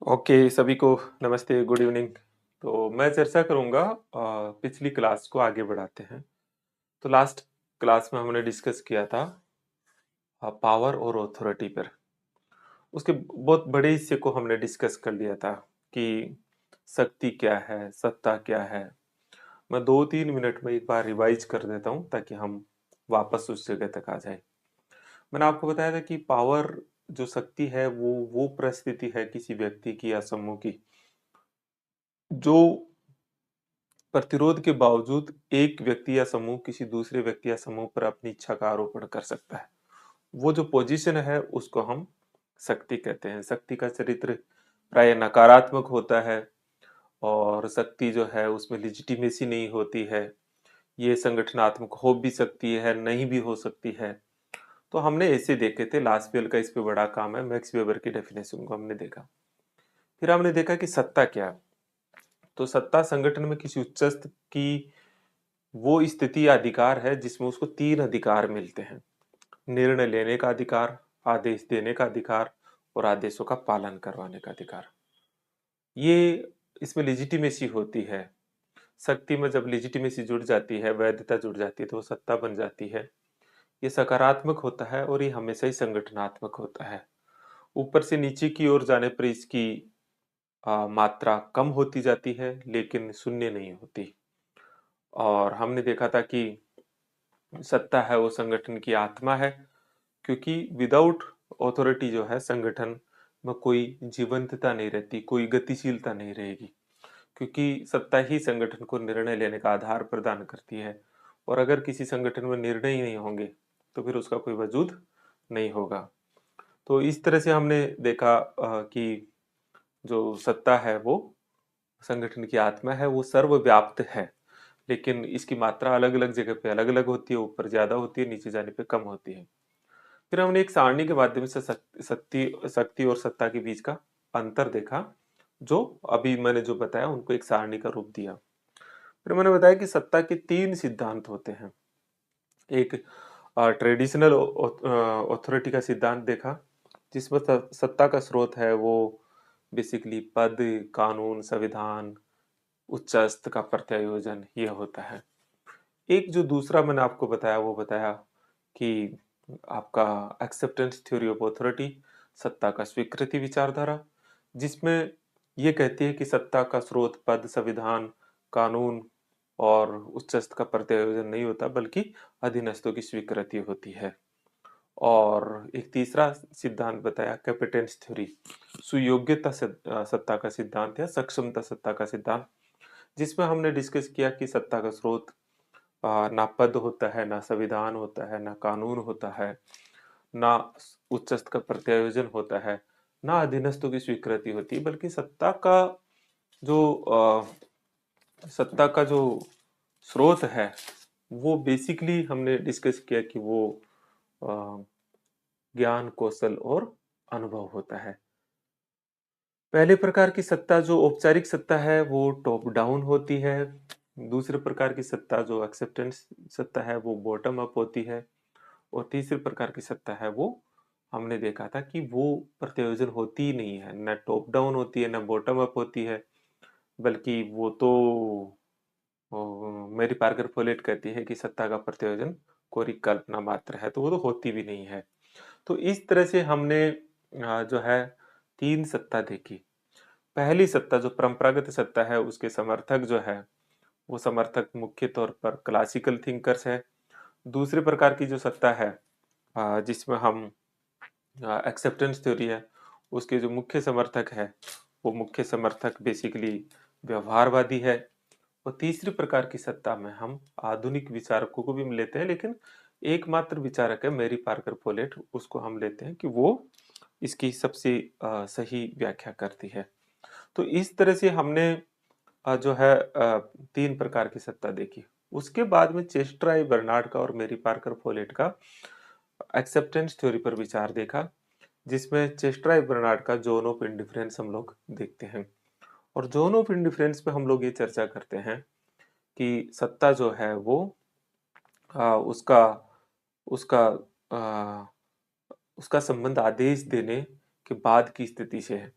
Okay, सभी को नमस्ते, गुड इवनिंग। तो मैं चर्चा करूँगा पिछली क्लास को आगे बढ़ाते हैं। तो लास्ट क्लास में हमने डिस्कस किया था पावर और ऑथोरिटी पर। उसके बहुत बड़े हिस्से को हमने डिस्कस कर लिया था कि शक्ति क्या है, सत्ता क्या है। मैं 2-3 मिनट में एक बार रिवाइज कर देता हूँ ताकि हम वापस उस जगह तक आ जाए। मैंने आपको बताया था कि पावर जो शक्ति है वो परिस्थिति है किसी व्यक्ति की या समूह की जो प्रतिरोध के बावजूद एक व्यक्ति या समूह किसी दूसरे व्यक्ति या समूह पर अपनी इच्छा का आरोपण कर सकता है। वो जो पोजीशन है उसको हम शक्ति कहते हैं। शक्ति का चरित्र प्राय नकारात्मक होता है और शक्ति जो है उसमें लेजिटिमेसी नहीं होती है। ये संगठनात्मक हो भी सकती है, नहीं भी हो सकती है। तो हमने ऐसे देखे थे। लास्टवेल का इस पे बड़ा काम है। मैक्स वेबर की डेफिनेशन को हमने देखा। फिर हमने देखा कि सत्ता क्या है। तो सत्ता संगठन में किसी उच्चस्थ की वो स्थिति या अधिकार है जिसमें उसको 3 अधिकार मिलते हैं। निर्णय लेने का अधिकार, आदेश देने का अधिकार और आदेशों का पालन करवाने का अधिकार। ये इसमें लेजिटिमेसी होती है। शक्ति में जब लेजिटिमेसी जुड़ जाती है, वैधता जुड़ जाती है तो वो सत्ता बन जाती है। ये सकारात्मक होता है और ये हमेशा ही संगठनात्मक होता है। ऊपर से नीचे की ओर जाने पर इसकी मात्रा कम होती जाती है लेकिन शून्य नहीं होती। और हमने देखा था कि सत्ता है वो संगठन की आत्मा है, क्योंकि विदाउट ऑथोरिटी जो है संगठन में कोई जीवंतता नहीं रहती, कोई गतिशीलता नहीं रहेगी। क्योंकि सत्ता ही संगठन को निर्णय लेने का आधार प्रदान करती है और अगर किसी संगठन में निर्णय ही नहीं होंगे तो फिर उसका कोई वजूद नहीं होगा। तो इस तरह से हमने देखा कि जो सत्ता है वो संगठन की आत्मा है, वो सर्वव्याप्त है। लेकिन इसकी मात्रा अलग अलग जगह पे अलग अलग होती है, ऊपर ज्यादा होती है, नीचे जाने पे कम होती है। फिर हमने एक सारणी के माध्यम से शक्ति और सत्ता के बीच का अंतर देखा, जो अभी मैंने जो बताया उनको एक सारणी का रूप दिया। फिर मैंने बताया कि सत्ता के 3 सिद्धांत होते हैं। एक ट्रेडिशनल ऑथोरिटी का सिद्धांत देखा, जिसमें सत्ता का स्रोत है वो बेसिकली पद, कानून, संविधान, उच्च का प्रत्यायोजन ये होता है। एक जो दूसरा मैंने आपको बताया वो बताया कि आपका एक्सेप्टेंस थ्योरी ऑफ ऑथोरिटी, सत्ता का स्वीकृति विचारधारा, जिसमें ये कहती है कि सत्ता का स्रोत पद, संविधान, कानून और उच्चस्थ का प्रत्यायोजन नहीं होता बल्कि अधीनस्थों की स्वीकृति होती है। और एक तीसरा सिद्धांत बताया कैपिटेंस थ्योरी, सुयोग्यता सत्ता का सिद्धांत या सक्षमता सत्ता का सिद्धांत, जिसमें हमने डिस्कस किया कि सत्ता का स्रोत ना पद होता है, ना संविधान होता है, ना कानून होता है, ना उच्चस्थ का प्रत्यायोजन होता है, ना अधीनस्थों की स्वीकृति होती है, बल्कि जो सत्ता का जो स्रोत है वो बेसिकली हमने डिस्कस किया कि वो अ, ज्ञान, कौशल और अनुभव होता है। पहले प्रकार की सत्ता जो औपचारिक सत्ता है वो टॉप डाउन होती है। दूसरे प्रकार की सत्ता जो एक्सेप्टेंस सत्ता है वो बॉटम अप होती है। और तीसरे प्रकार की सत्ता है वो हमने देखा था कि वो प्रत्यायोजन होती ही नहीं है, ना टॉप डाउन होती है ना बॉटम अप होती है, बल्कि वो तो मेरी पार्कर फोलेट कहती है कि सत्ता का प्रत्यायोजन कोरी कल्पना मात्र है, तो वो तो होती भी नहीं है। तो इस तरह से हमने जो है 3 सत्ता देखी। पहली सत्ता जो परंपरागत सत्ता है उसके समर्थक जो है वो समर्थक मुख्य तौर पर क्लासिकल थिंकर्स है। दूसरे प्रकार की जो सत्ता है जिसमें हम एक्सेप्टेंस थ्योरी है, उसके जो मुख्य समर्थक है वो मुख्य समर्थक बेसिकली व्यवहारवादी है। और तीसरी प्रकार की सत्ता में हम आधुनिक विचारकों को भी लेते हैं, लेकिन एकमात्र विचारक है मेरी पार्कर फोलेट, उसको हम लेते हैं कि वो इसकी सबसे सही व्याख्या करती है। तो इस तरह से हमने जो है 3 प्रकार की सत्ता देखी। उसके बाद में चेस्ट्राई बर्नार्ड का और मेरी पार्कर फोलेट का एक्सेप्टेंस थ्योरी पर विचार देखा, जिसमें चेस्ट्राई बर्नार्ड का जोन ऑफ इंडिफरेंस हम लोग देखते हैं। और जोन ऑफ इंडिफरेंस पे हम लोग ये चर्चा करते हैं कि सत्ता जो है वो उसका उसका आ, उसका संबंध आदेश देने के बाद की स्थिति से है।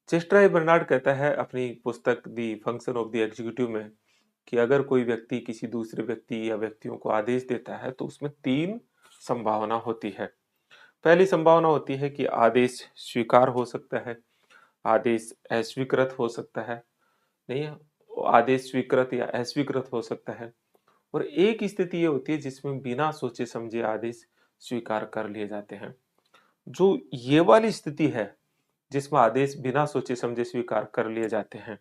चेस्ट्राई बर्नार्ड कहता है अपनी पुस्तक the function of the executive में कि अगर कोई व्यक्ति किसी दूसरे व्यक्ति या व्यक्तियों को आदेश देता है तो उसमें तीन संभावना होती है। पहली संभावना होती है कि आदेश स्वीकार हो सकता है, आदेश अस्वीकृत हो सकता है, नहीं है, आदेश स्वीकृत या अस्वीकृत हो सकता है। और एक स्थिति ये होती है जिसमें बिना सोचे समझे आदेश स्वीकार कर लिए जाते हैं। जो ये वाली स्थिति है जिसमें आदेश बिना सोचे समझे स्वीकार कर लिए जाते हैं,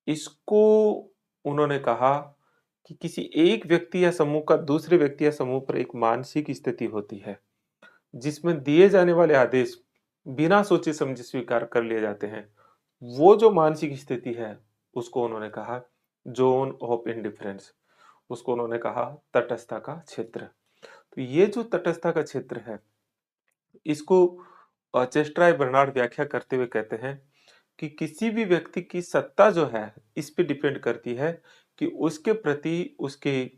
इसको उन्होंने कहा कि किसी एक व्यक्ति या समूह का दूसरे व्यक्ति या समूह पर एक मानसिक स्थिति होती है जिसमें दिए जाने वाले आदेश बिना सोचे समझे स्वीकार कर लिए जाते हैं। वो जो मानसिक स्थिति है उसको उन्होंने कहा जोन ऑफ इंडिफरेंस, उसको उन्होंने कहा तटस्थता का क्षेत्र। तो ये जो तटस्थता का क्षेत्र है इसको चेस्ट्राई बर्नार्ड व्याख्या करते हुए कहते हैं कि किसी भी व्यक्ति की सत्ता जो है इस पे डिपेंड करती है कि उसके प्रति उसके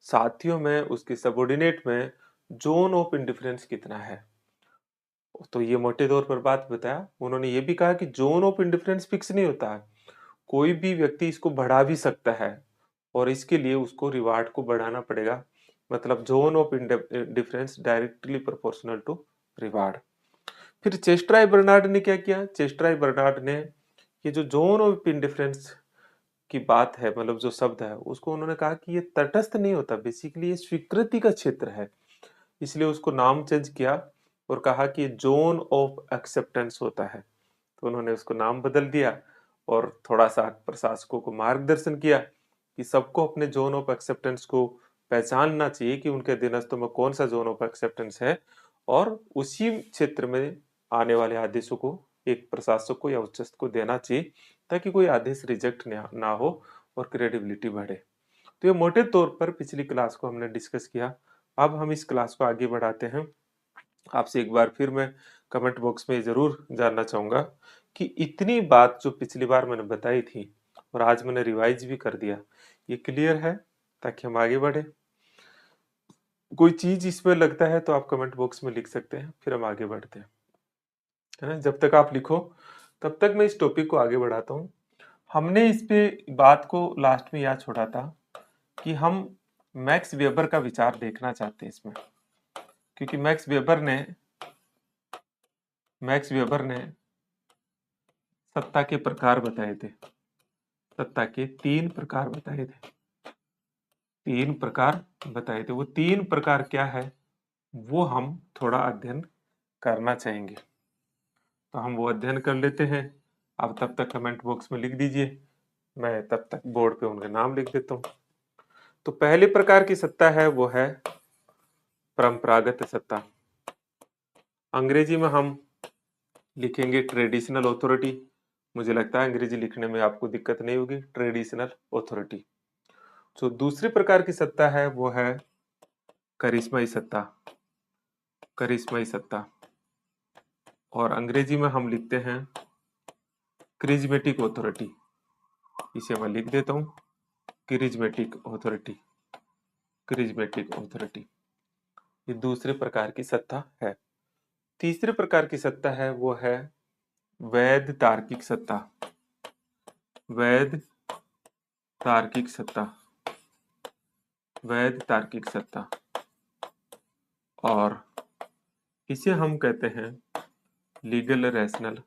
साथियों में, उसके सबऑर्डिनेट में जोन ऑफ इंडिफरेंस कितना है। तो ये मोटे तौर पर बात बताया। उन्होंने ये भी कहा कि जोन ऑफ इंडिफरेंस फिक्स नहीं होता है, कोई भी व्यक्ति इसको बढ़ा भी सकता है और इसके लिए उसको रिवार्ड को बढ़ाना पड़ेगा। मतलब zone of indifference directly proportional to reward. फिर चेस्ट्राई बर्नार्ड ने क्या किया? चेस्ट्राई बर्नार्ड ने ये जो जोन ऑफ इंडिफरेंस की बात है, मतलब जो शब्द है, उसको उन्होंने कहा कि ये तटस्थ नहीं होता, बेसिकली ये स्वीकृति का क्षेत्र है। इसलिए उसको नाम चेंज किया और कहा कि जोन ऑफ एक्सेप्टेंस होता है। तो उन्होंने उसको नाम बदल दिया और थोड़ा सा प्रशासकों को मार्गदर्शन किया कि सबको अपने जोन ऑफ एक्सेप्टेंस को पहचानना चाहिए कि उनके अधीनस्थों में कौन सा जोन ऑफ एक्सेप्टेंस है और उसी क्षेत्र में आने वाले आदेशों को एक प्रशासक को या उच्चस्थ को देना चाहिए ताकि कोई आदेश रिजेक्ट ना हो और क्रेडिबिलिटी बढ़े। तो ये मोटे तौर पर पिछली क्लास को हमने डिस्कस किया। अब हम इस क्लास को आगे बढ़ाते हैं। आपसे एक बार फिर मैं कमेंट बॉक्स में जरूर जानना चाहूंगा कि इतनी बात जो पिछली बार मैंने बताई थी और आज मैंने रिवाइज भी कर दिया, ये क्लियर है ताकि हम आगे बढ़े। कोई चीज इसमें लगता है तो आप कमेंट बॉक्स में लिख सकते हैं, फिर हम आगे बढ़ते हैं, है ना। जब तक आप लिखो तब तक मैं इस टॉपिक को आगे बढ़ाता हूँ। हमने इस पे बात को लास्ट में याद छोड़ा था कि हम मैक्स वेबर का विचार देखना चाहते हैं इसमें, क्योंकि मैक्स वेबर ने सत्ता के प्रकार बताए थे। सत्ता के तीन प्रकार बताए थे। वो तीन प्रकार क्या है वो हम थोड़ा अध्ययन करना चाहेंगे। तो हम वो अध्ययन कर लेते हैं। आप तब तक कमेंट बॉक्स में लिख दीजिए, मैं तब तक बोर्ड पे उनके नाम लिख देता हूँ। तो पहले प्रकार की सत्ता है वो है परंपरागत सत्ता। अंग्रेजी में हम लिखेंगे ट्रेडिशनल ऑथोरिटी। मुझे लगता है अंग्रेजी लिखने में आपको दिक्कत नहीं होगी, ट्रेडिशनल ऑथोरिटी। जो दूसरी प्रकार की सत्ता है वो है करिश्माई सत्ता। करिश्माई सत्ता, और अंग्रेजी में हम लिखते हैं क्रिज्मेटिक ऑथोरिटी। इसे मैं लिख देता हूं, क्रिज्मेटिक ऑथोरिटी। क्रिज्मेटिक ऑथोरिटी, ये दूसरे प्रकार की सत्ता है। तीसरे प्रकार की सत्ता है वो है वैध तार्किक सत्ता। वैध तार्किक सत्ता। वैध तार्किक सत्ता, और इसे हम कहते हैं legal rational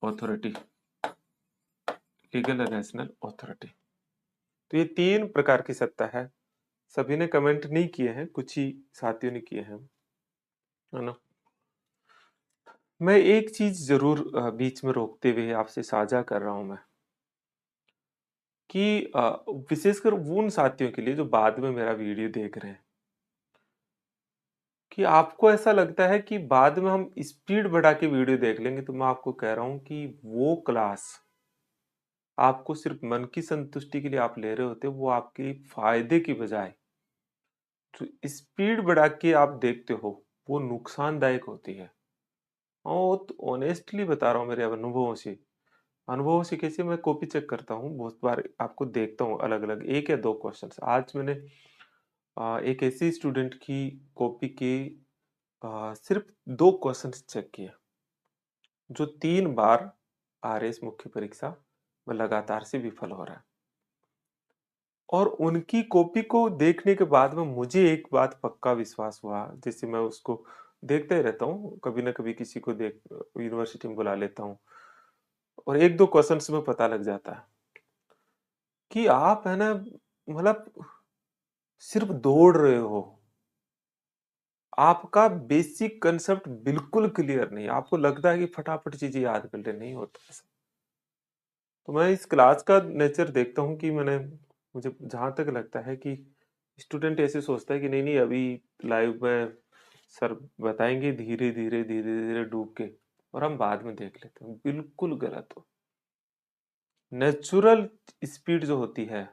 authority. Legal rational authority. तो ये तीन प्रकार की सत्ता है। सभी ने कमेंट नहीं किए हैं, कुछ ही साथियों ने किए हैं, है ना। मैं एक चीज जरूर बीच में रोकते हुए आपसे साझा कर रहा हूं मैं कि विशेषकर उन साथियों के लिए जो बाद में मेरा वीडियो देख रहे हैं, कि आपको ऐसा लगता है कि बाद में हम स्पीड बढ़ा के वीडियो देख लेंगे, तो मैं आपको कह रहा हूं कि वो क्लास आपको सिर्फ मन की संतुष्टि के लिए आप ले रहे होते, वो आपके फायदे की बजाय जो स्पीड बढ़ा के आप देखते हो वो नुकसानदायक होती है। और ऑनेस्टली बता रहा हूँ मेरे अनुभवों से कैसे मैं कॉपी चेक करता हूँ, बहुत बार आपको देखता हूँ अलग अलग एक या दो क्वेश्चंस। आज मैंने एक ऐसे स्टूडेंट की कॉपी के सिर्फ दो क्वेश्चंस चेक किए जो 3 बार आरएस मुख्य परीक्षा में लगातार से विफल हो रहा है। और उनकी कॉपी को देखने के बाद में मुझे एक बात पक्का विश्वास हुआ, जैसे मैं उसको देखता ही रहता हूँ, कभी ना कभी किसी को देख यूनिवर्सिटी में बुला लेता हूँ और एक दो क्वेश्चंस में पता लग जाता है कि आप है ना, मतलब सिर्फ दौड़ रहे हो, आपका बेसिक कंसेप्ट बिल्कुल क्लियर नहीं, आपको लगता है कि फटाफट चीजें याद कर ले, नहीं होता ऐसा। तो मैं इस क्लास का नेचर देखता हूँ कि मुझे जहां तक लगता है कि स्टूडेंट ऐसे सोचता है कि नहीं नहीं अभी लाइव में सर बताएंगे, धीरे धीरे धीरे धीरे डूब के, और हम बाद में देख लेते हैं, बिल्कुल गलत हो। नेचुरल स्पीड जो होती है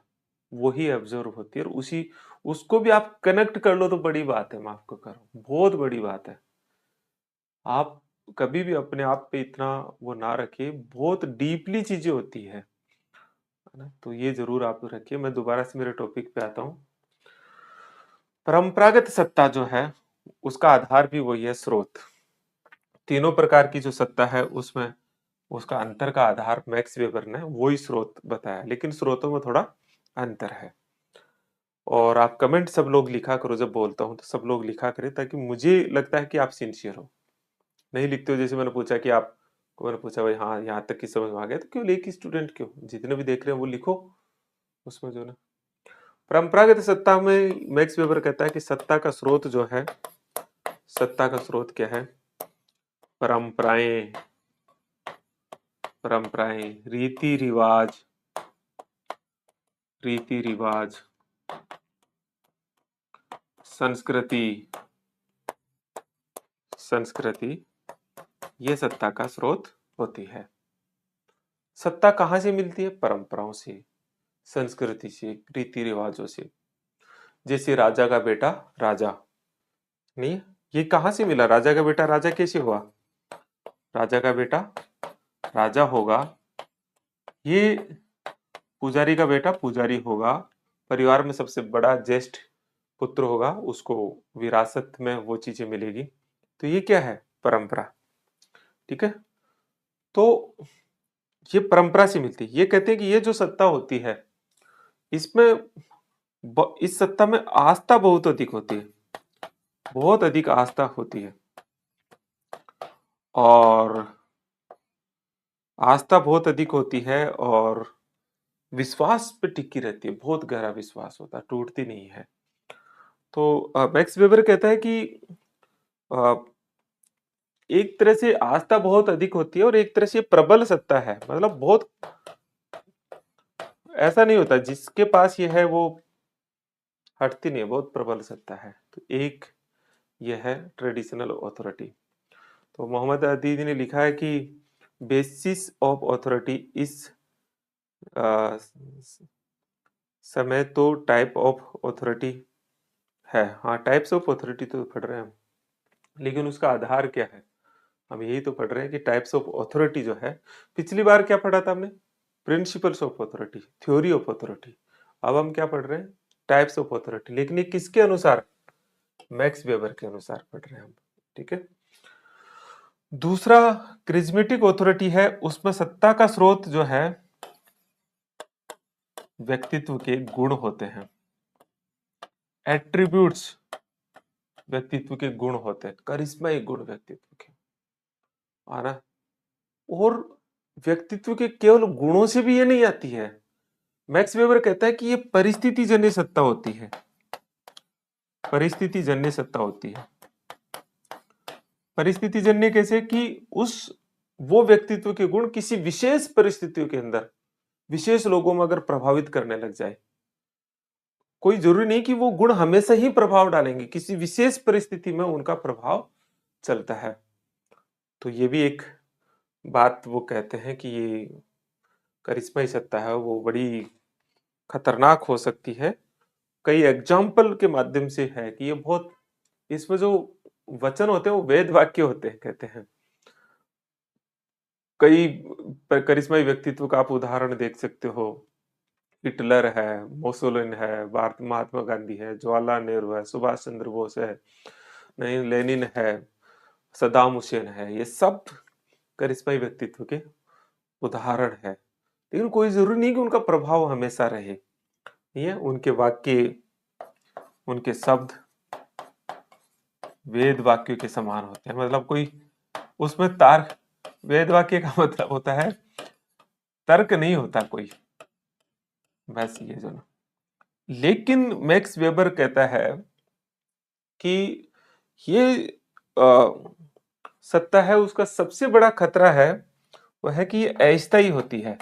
वही ऑब्जर्व होती है, और उसी उसको भी आप कनेक्ट कर लो तो बड़ी बात है, माफ को करो, बहुत बड़ी बात है। आप कभी भी अपने आप पे इतना वो ना रखिए, बहुत डीपली चीजें होती है ना, तो ये जरूर आप रखिए। मैं दोबारा से मेरे टॉपिक पे आता हूँ। परंपरागत सत्ता जो है उसका आधार भी वही है, स्रोत। तीनों प्रकार की जो सत्ता है उसमें उसका अंतर का आधार मैक्स वेबर ने वही स्रोत बताया, लेकिन स्रोतों में थोड़ा अंतर है। और आप कमेंट सब लोग लिखा करो, जब बोलता हूँ तो सब लोग लिखा करें, ताकि मुझे लगता है कि आप सिंसियर हो। नहीं लिखते हो, जैसे मैंने पूछा कि आप को, मैंने पूछा भाई हाँ यहाँ तक की समझ में आ गया, तो क्यों एक स्टूडेंट क्यों, जितने भी देख रहे हैं वो लिखो उसमें जो ना। परंपरागत सत्ता में मैक्स वेबर कहता है कि सत्ता का स्रोत जो है, सत्ता का स्रोत क्या है? परंपराएं, परंपराएं, रीति रिवाज, रीति रिवाज, संस्कृति, संस्कृति, ये सत्ता का स्रोत होती है। सत्ता कहां से मिलती है? परंपराओं से, संस्कृति से, रीति रिवाजों से। जैसे राजा का बेटा राजा, नहीं, ये कहां से मिला? राजा का बेटा राजा कैसे हुआ? राजा का बेटा राजा होगा, ये पुजारी का बेटा पुजारी होगा, परिवार में सबसे बड़ा ज्येष्ठ पुत्र होगा, उसको विरासत में वो चीजें मिलेगी। तो ये क्या है? परंपरा। ठीक है, तो ये परंपरा से मिलती है। ये कहते हैं कि ये जो सत्ता होती है इसमें इस सत्ता में आस्था बहुत अधिक होती है, बहुत अधिक आस्था होती है, और आस्था बहुत अधिक होती है, और विश्वास पे टिकी रहती है, बहुत गहरा विश्वास होता है, टूटती नहीं है। तो मैक्स वेबर कहता है कि अ, एक तरह से आस्था बहुत अधिक होती है, और एक तरह से प्रबल सत्ता है, मतलब बहुत ऐसा नहीं होता जिसके पास ये है वो हटती नहीं है, बहुत प्रबल सत्ता है। तो एक ये है ट्रेडिशनल अथॉरिटी। तो मोहम्मद अदीद ने लिखा है कि बेसिस ऑफ अथॉरिटी इस समय तो टाइप ऑफ अथॉरिटी है। हाँ, टाइप्स ऑफ अथॉरिटी तो पढ़ रहे हैं हम, लेकिन उसका आधार क्या है? हम यही तो पढ़ रहे हैं कि टाइप्स ऑफ अथॉरिटी जो है, पिछली बार क्या पढ़ा था हमने? Principles of authority, theory of authority. अब हम क्या पढ़ रहे हैं? टाइप्स ऑफ अथॉरिटी, लेकिन ये किसके अनुसार? मैक्स वेबर के अनुसार पढ़ रहे हैं हम। ठीक है, दूसरा क्रिज्मेटिक अथॉरिटी है, उसमें सत्ता का स्रोत जो है व्यक्तित्व के गुण होते हैं, एट्रीब्यूट्स, व्यक्तित्व के गुण होते हैं, करिश्मा एक गुण व्यक्तित्व के आना। और व्यक्तित्व के केवल गुणों से भी ये नहीं आती है। मैक्स वेबर कहता है कि ये परिस्थिति जन्य सत्ता होती है, परिस्थिति जन्य सत्ता होती है। परिस्थिति जन्य कैसे? कि उस वो व्यक्तित्व के गुण किसी विशेष परिस्थितियों के अंदर विशेष लोगों में अगर प्रभावित करने लग जाए, कोई जरूरी नहीं कि वो गुण हमेशा ही प्रभाव डालेंगे, किसी विशेष परिस्थिति में उनका प्रभाव चलता है। तो ये भी एक बात वो कहते हैं कि ये करिश्मा सत्ता है, वो बड़ी खतरनाक हो सकती है। कई एग्जाम्पल के माध्यम से है कि ये बहुत, इसमें जो वचन होते हैं वो वेद वाक्य होते हैं, कहते हैं। कई करिश्माई व्यक्तित्व का आप उदाहरण देख सकते हो। हिटलर है, मोसोलिन है, भारत महात्मा गांधी है, जवाहरलाल नेहरू है, सुभाष चंद्र बोस है, नहीं लेनिन है, सदाम हुसैन है, ये सब करिश्माई व्यक्तित्व के उदाहरण है, लेकिन कोई जरूरी नहीं कि उनका प्रभाव हमेशा रहे। ये उनके वाक्य, उनके शब्द वेद वाक्यों के समान होते हैं। मतलब कोई उसमें तार्क, वेद वाक्य का मतलब होता है तर्क नहीं होता कोई, बस ये जो ना। लेकिन मैक्स वेबर कहता है कि ये सत्ता है, उसका सबसे बड़ा खतरा है वह है कि ये अस्थायी होती है,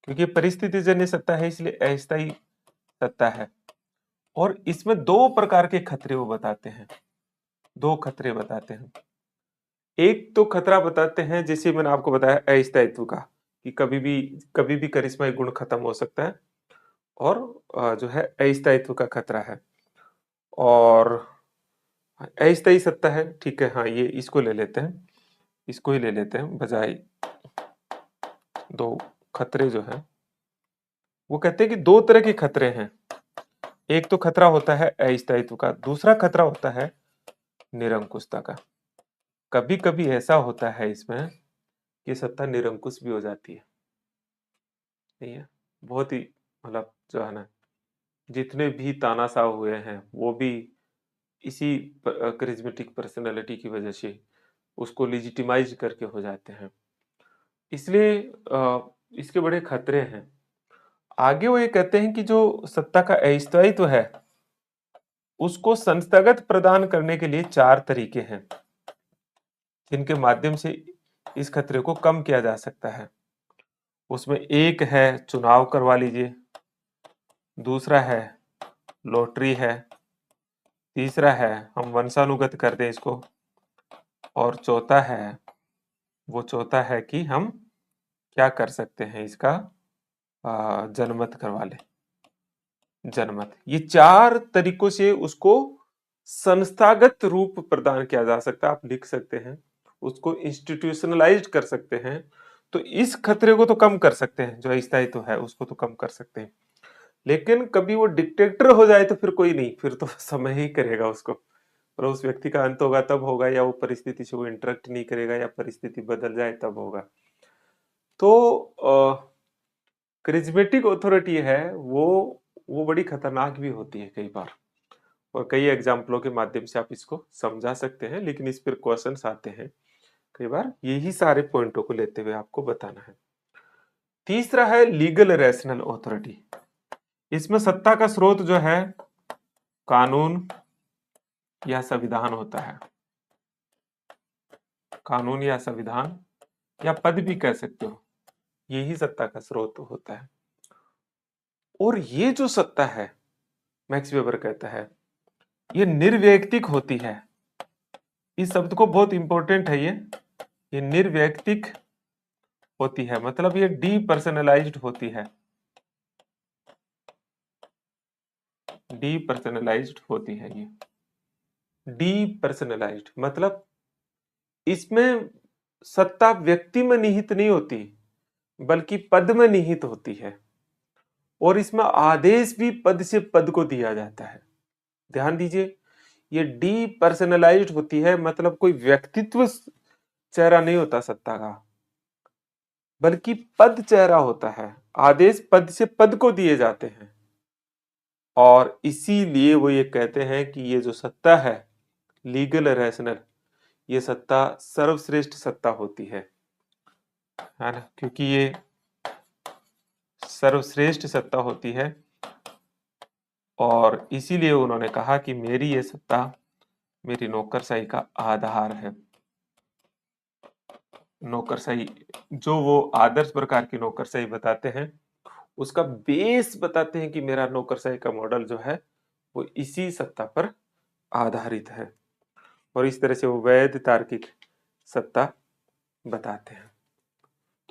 क्योंकि परिस्थिति जन्य सत्ता है इसलिए अस्थायी सत्ता है। और इसमें दो प्रकार के खतरे वो बताते हैं, दो खतरे बताते हैं। एक तो खतरा बताते हैं जैसे मैंने आपको बताया अस्थायित्व का, कि कभी भी करिश्माई गुण खत्म हो सकता है, और जो है अस्थायित्व का खतरा है। और अस्थायी सत्ता है, ठीक है, हाँ ये इसको ले लेते हैं, इसको ही ले लेते हैं बजाय दो खतरे जो है। वो कहते हैं कि दो तरह के खतरे हैं। एक तो खतरा होता है अस्थायित्व का, दूसरा खतरा होता है निरंकुशता का। कभी कभी ऐसा होता है इसमें कि सत्ता निरंकुश भी हो जाती है, नहीं है? बहुत ही मतलब जो है ना, जितने भी तानाशाह हुए हैं वो भी इसी करिज्मेटिक पर्सनालिटी की वजह से उसको लेजिटिमाइज करके हो जाते हैं। इसलिए इसके बड़े खतरे हैं। आगे वो ये कहते हैं कि जो सत्ता का अस्थायित्व है उसको संस्थागत प्रदान करने के लिए चार तरीके हैं जिनके माध्यम से इस खतरे को कम किया जा सकता है। उसमें एक है चुनाव करवा लीजिए, दूसरा है लॉटरी है, तीसरा है हम वंशानुगत कर दें इसको, और चौथा है कि हम क्या कर सकते हैं, इसका जनमत करवा ले, जनमत। ये चार तरीकों से उसको संस्थागत रूप प्रदान किया जा सकता है, आप लिख सकते हैं, उसको इंस्टीट्यूशनलाइज कर सकते हैं। तो इस खतरे को तो कम कर सकते हैं, जो अस्थायित्व तो है उसको तो कम कर सकते हैं। लेकिन कभी वो डिक्टेटर हो जाए तो फिर कोई नहीं, फिर तो समय ही करेगा उसको, और उस व्यक्ति का अंत होगा तब होगा, या वो परिस्थिति से वो इंटरेक्ट नहीं करेगा, या परिस्थिति बदल जाए तब होगा। तो करिज्मेटिक ऑथोरिटी है वो बड़ी खतरनाक भी होती है कई बार, और कई एग्जाम्पलों के माध्यम से आप इसको समझा सकते हैं, लेकिन इस पर क्वेश्चंस आते हैं कई बार, यही सारे पॉइंटों को लेते हुए आपको बताना है। तीसरा है लीगल रैशनल ऑथोरिटी। इसमें सत्ता का स्रोत जो है कानून या संविधान होता है, कानून या संविधान या पद भी कह सकते हो, यही सत्ता का स्रोत होता है। और ये जो सत्ता है, मैक्स वेबर कहता है, ये निर्वैयक्तिक होती है। इस शब्द को बहुत इंपॉर्टेंट है, ये निर्वैयक्तिक होती है, मतलब ये डीपर्सनलाइज्ड होती है, डीपर्सनलाइज्ड होती है। ये डीपर्सनलाइज्ड मतलब इसमें सत्ता व्यक्ति में निहित नहीं होती, बल्कि पद में निहित होती है, और इसमें आदेश भी पद से पद को दिया जाता है। ध्यान दीजिए, ये डीपर्सनलाइज्ड होती है, मतलब कोई व्यक्तित्व चेहरा नहीं होता सत्ता का, बल्कि पद चेहरा होता है, आदेश पद से पद को दिए जाते हैं। और इसीलिए वो ये कहते हैं कि ये जो सत्ता है लीगल रैशनल, ये सत्ता सर्वश्रेष्ठ सत्ता होती है ना, क्योंकि ये सर्वश्रेष्ठ सत्ता होती है। और इसीलिए उन्होंने कहा कि मेरी ये सत्ता मेरी नौकरशाही का आधार है। नौकरशाही जो वो आदर्श प्रकार की नौकरशाही बताते हैं, उसका बेस बताते हैं कि मेरा नौकरशाही का मॉडल जो है वो इसी सत्ता पर आधारित है। और इस तरह से वो वैध तार्किक सत्ता बताते हैं।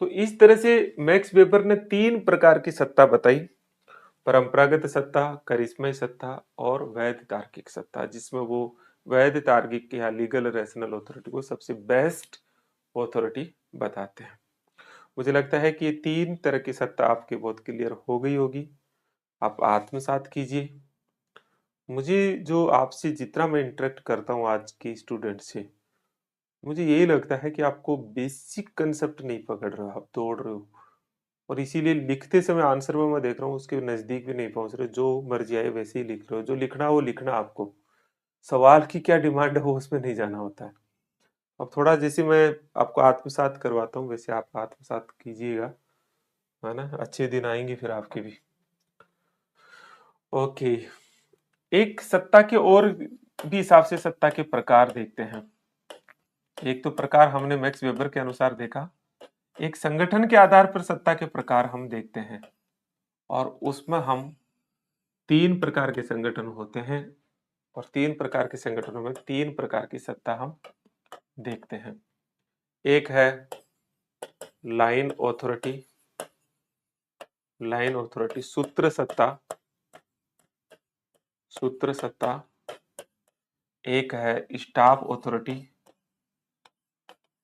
तो इस तरह से मैक्स वेबर ने तीन प्रकार की सत्ता बताई, परंपरागत सत्ता, करिश्मय सत्ता और वैध तार्किक सत्ता, जिसमें वो वैध तार्किक या लीगल रैशनल ऑथोरिटी को सबसे बेस्ट ऑथोरिटी बताते हैं। मुझे लगता है कि ये तीन तरह की सत्ता आपके बहुत क्लियर हो गई होगी, आप आत्मसात कीजिए। मुझे जो आपसे जितना मैं इंटरेक्ट करता हूँ आज के स्टूडेंट से, मुझे यही लगता है कि आपको बेसिक कंसेप्ट नहीं पकड़ रहे हो, आप दौड़ रहे हो, और इसीलिए लिखते समय आंसर में मैं देख रहा हूँ उसके नजदीक भी नहीं पहुंच रहे। जो मर्जी आए वैसे ही लिख रहे हो, जो लिखना है वो लिखना आपको, सवाल की क्या डिमांड है वो उसमें नहीं जाना होता है। अब थोड़ा जैसे मैं आपको आत्मसात करवाता हूँ वैसे आप आत्मसात कीजिएगा, है ना, अच्छे दिन आएंगे फिर आपके भी। ओके, एक सत्ता के और भी हिसाब से सत्ता के प्रकार देखते हैं। एक तो प्रकार हमने मैक्स वेबर के अनुसार देखा, एक संगठन के आधार पर सत्ता के प्रकार हम देखते हैं, और उसमें हम तीन प्रकार के संगठन होते हैं, और तीन प्रकार के संगठनों में तीन प्रकार की सत्ता हम देखते हैं। एक है लाइन ऑथोरिटी, लाइन ऑथोरिटी, सूत्र सत्ता, सूत्र सत्ता। एक है स्टाफ ऑथोरिटी,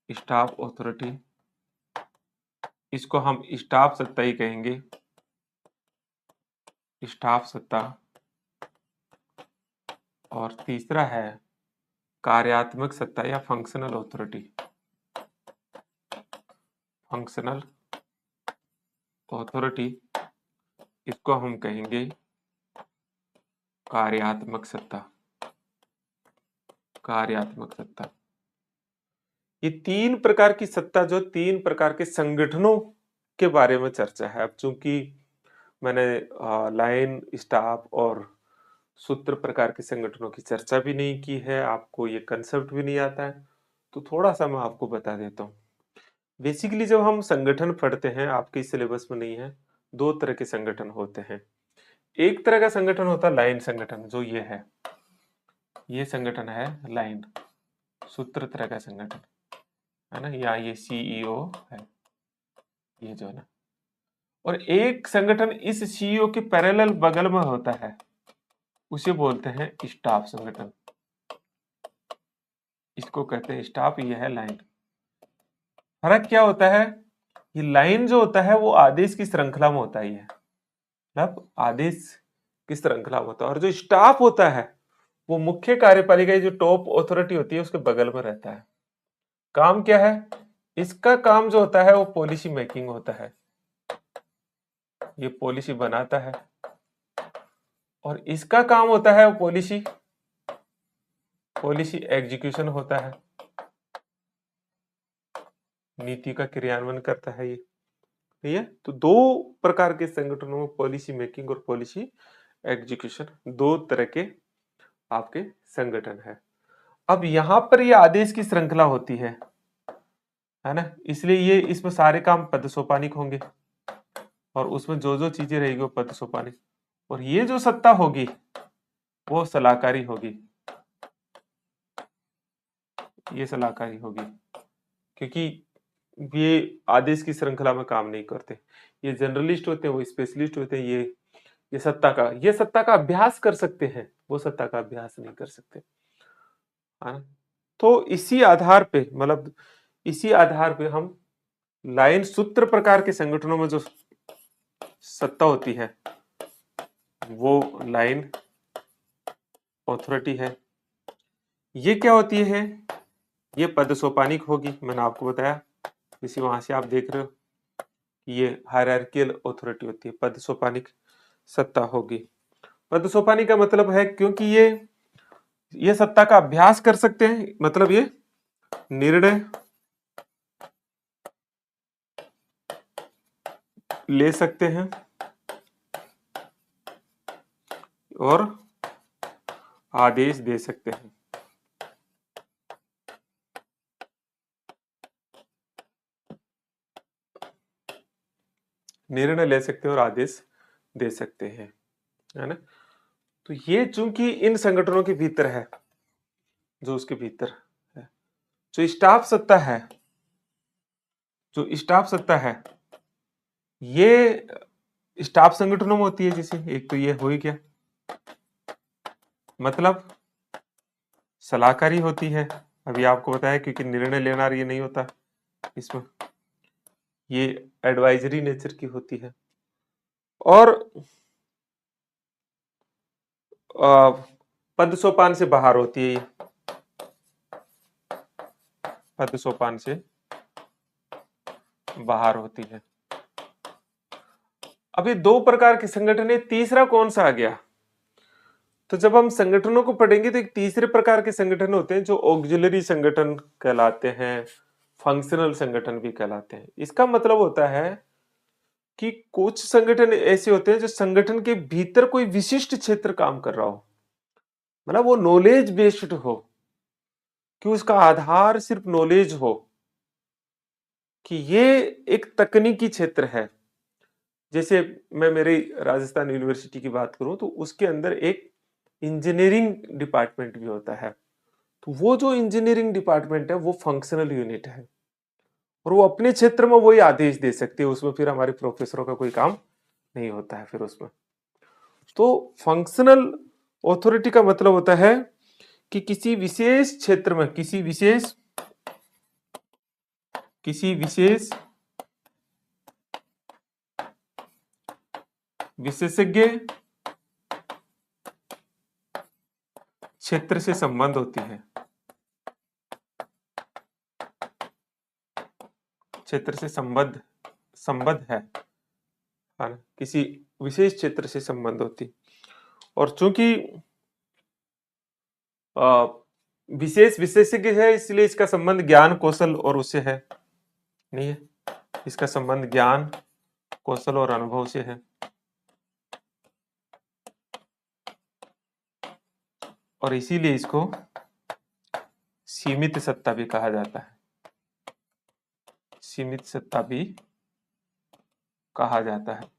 स्टाफ ऑथोरिटी, इसको हम स्टाफ सत्ता ही कहेंगे, स्टाफ सत्ता। और तीसरा है कार्यात्मक सत्ता या फंक्शनल ऑथोरिटी, फंक्शनल ऑथोरिटी, इसको हम कहेंगे कार्यात्मक सत्ता, कार्यात्मक सत्ता। ये तीन प्रकार की सत्ता, जो तीन प्रकार के संगठनों के बारे में चर्चा है। अब चूंकि मैंने लाइन, स्टाफ और सूत्र प्रकार के संगठनों की चर्चा भी नहीं की है, आपको ये कंसेप्ट भी नहीं आता है, तो थोड़ा सा मैं आपको बता देता हूँ। बेसिकली जब हम संगठन पढ़ते हैं, आपके सिलेबस में नहीं है, दो तरह के संगठन होते हैं। एक तरह का संगठन होता है लाइन संगठन, जो ये है, ये संगठन है लाइन, सूत्र तरह का संगठन, है ना, या ये सीईओ है, ये जो है ना। और एक संगठन इस सीईओ के पैरेलल बगल में होता है, उसे बोलते हैं स्टाफ संगठन, इसको कहते हैं स्टाफ, ये है लाइन। फर्क क्या होता है, ये लाइन जो होता है वो आदेश की श्रृंखला में होता है, मतलब आदेश की श्रृंखला में होता है, और जो स्टाफ होता है वो मुख्य कार्यपालिका, जो टॉप अथॉरिटी होती है, उसके बगल में रहता है। काम क्या है इसका, काम जो होता है वो पॉलिसी मेकिंग होता है, ये पॉलिसी बनाता है, और इसका काम होता है वो पॉलिसी, पॉलिसी एग्जीक्यूशन होता है, नीति का क्रियान्वयन करता है ये। ठीक है, तो दो प्रकार के संगठनों में पॉलिसी मेकिंग और पॉलिसी एग्जीक्यूशन, दो तरह के आपके संगठन है। अब यहां पर ये आदेश की श्रृंखला होती है ना, इसलिए ये इसमें सारे काम पदसोपानिक होंगे, और उसमें जो जो चीजें रहेगी वो पदसोपानिक, और ये जो सत्ता होगी वो सलाहकारी होगी, ये सलाहकारी होगी, क्योंकि ये आदेश की श्रृंखला में काम नहीं करते। ये जनरलिस्ट होते हैं, वो स्पेशलिस्ट होते हैं, ये सत्ता का अभ्यास कर सकते हैं, वो सत्ता का अभ्यास नहीं कर सकते, है ना। तो इसी आधार पे, मतलब इसी आधार पे हम लाइन सूत्र प्रकार के संगठनों में जो सत्ता होती है वो लाइन ऑथोरिटी है। ये क्या होती है, ये पदसोपानिक होगी, मैंने आपको बताया, इसी वहां से आप देख रहे हो, ये हायरार्कियल ऑथोरिटी होती है, पदसोपानिक सत्ता होगी। पदसोपानिक का मतलब है, क्योंकि ये सत्ता का अभ्यास कर सकते हैं, मतलब ये निर्णय ले सकते हैं और आदेश दे सकते हैं, निर्णय ले सकते हैं और आदेश दे सकते हैं, है ना। तो ये चूंकि इन संगठनों के भीतर है, जो उसके भीतर है, जो स्टाफ सत्ता है, जो स्टाफ सत्ता है ये स्टाफ संगठनों में होती है। जैसे एक तो ये हो ही गया, मतलब सलाहकारी होती है, अभी आपको बताया, क्योंकि निर्णय लेना ये नहीं होता इसमें, ये एडवाइजरी नेचर की होती है। और पद सोपान से बाहर होती है ये, पद सोपान से बाहर होती है। अभी दो प्रकार के संगठन है, तीसरा कौन सा आ गया? तो जब हम संगठनों को पढ़ेंगे तो एक तीसरे प्रकार के संगठन होते हैं जो ऑक्सिलरी संगठन कहलाते हैं, फंक्शनल संगठन भी कहलाते हैं। इसका मतलब होता है कि कुछ संगठन ऐसे होते हैं जो संगठन के भीतर कोई विशिष्ट क्षेत्र काम कर रहा हो, मतलब वो नॉलेज बेस्ड हो, कि उसका आधार सिर्फ नॉलेज हो कि ये एक तकनीकी क्षेत्र है। जैसे मैं मेरी राजस्थान यूनिवर्सिटी की बात करूं तो उसके अंदर एक इंजीनियरिंग डिपार्टमेंट भी होता है। तो वो जो इंजीनियरिंग डिपार्टमेंट है वो फंक्शनल यूनिट है और वो अपने क्षेत्र में वही आदेश दे सकती है, उसमें फिर हमारे प्रोफेसरों का कोई काम नहीं होता है फिर उसमें। तो फंक्शनल ऑथोरिटी का मतलब होता है कि किसी विशेष क्षेत्र में किसी विशेष विशेषज्ञ क्षेत्र से संबंध होती है, क्षेत्र से संबद्ध है ना, किसी विशेष क्षेत्र से संबंध होती। और चूंकि विशेष विशेषज्ञ है इसलिए इसका संबंध ज्ञान कौशल और उससे है नहीं है, इसका संबंध ज्ञान कौशल और अनुभव से है। और इसीलिए इसको सीमित सत्ता भी कहा जाता है, सीमित सत्ता भी कहा जाता है।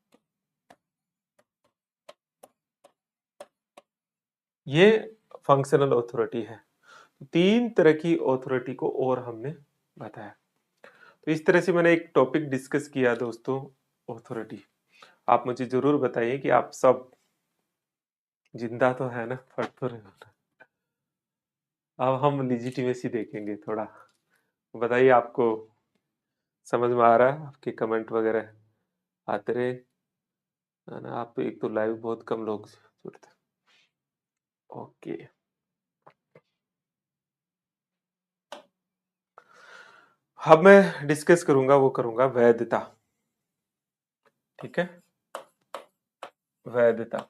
ये फंक्शनल ऑथोरिटी है। तीन तरह की ऑथोरिटी को और हमने बताया। तो इस तरह से मैंने एक टॉपिक डिस्कस किया दोस्तों, ऑथोरिटी। आप मुझे जरूर बताइए कि आप सब जिंदा तो है ना, पढ़ तो रहे हो ना। अब हम लिजिटिमेसी देखेंगे थोड़ा। बताइए आपको समझ में आ रहा है? आपके कमेंट वगैरह आते रहे है ना। आप एक तो लाइव बहुत कम लोग जुड़ते। ओके, अब मैं डिस्कस करूंगा, वो करूंगा वैधता। ठीक है, वैधता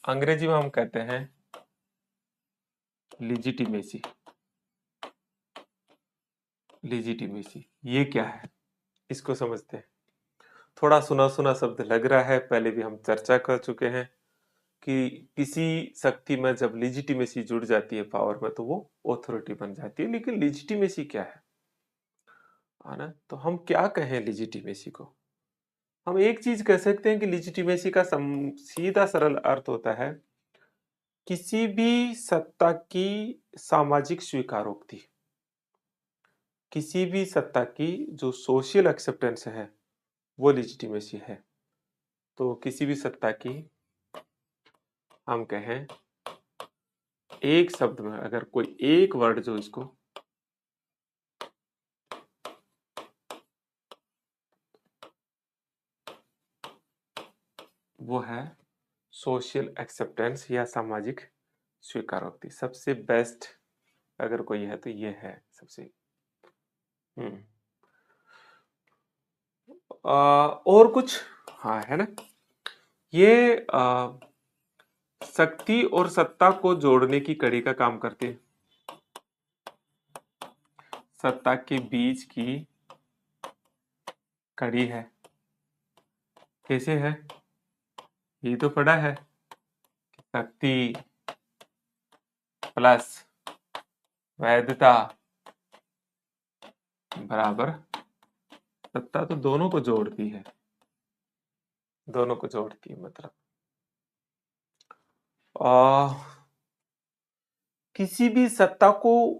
अंग्रेजी में हम कहते हैं लिजिटिमेसी। लिजिटिमेसी ये क्या है, इसको समझते हैं। थोड़ा सुना सुना शब्द लग रहा है, पहले भी हम चर्चा कर चुके हैं कि किसी शक्ति में जब लिजिटिमेसी जुड़ जाती है पावर में तो वो ऑथोरिटी बन जाती है। लेकिन लिजिटिमेसी क्या है ना? तो हम क्या कहें लिजिटिमेसी को? हम एक चीज कह सकते हैं कि लिजिटिमेसी का सीधा सरल अर्थ होता है किसी भी सत्ता की सामाजिक स्वीकारोक्ति, किसी भी सत्ता की जो सोशल एक्सेप्टेंस है वो लिजिटिमेसी है। तो किसी भी सत्ता की हम कहें एक शब्द में अगर कोई एक वर्ड जो इसको वो है सोशल एक्सेप्टेंस या सामाजिक स्वीकारोक्ति। सबसे बेस्ट अगर कोई है तो ये है सबसे। और कुछ हाँ है ना, ये शक्ति और सत्ता को जोड़ने की कड़ी का काम करते हैं। सत्ता के बीच की कड़ी है। कैसे है? ये तो पढ़ा है, शक्ति प्लस वैधता बराबर सत्ता। तो दोनों को जोड़ती है, दोनों को जोड़ती है। मतलब आ, किसी भी सत्ता को,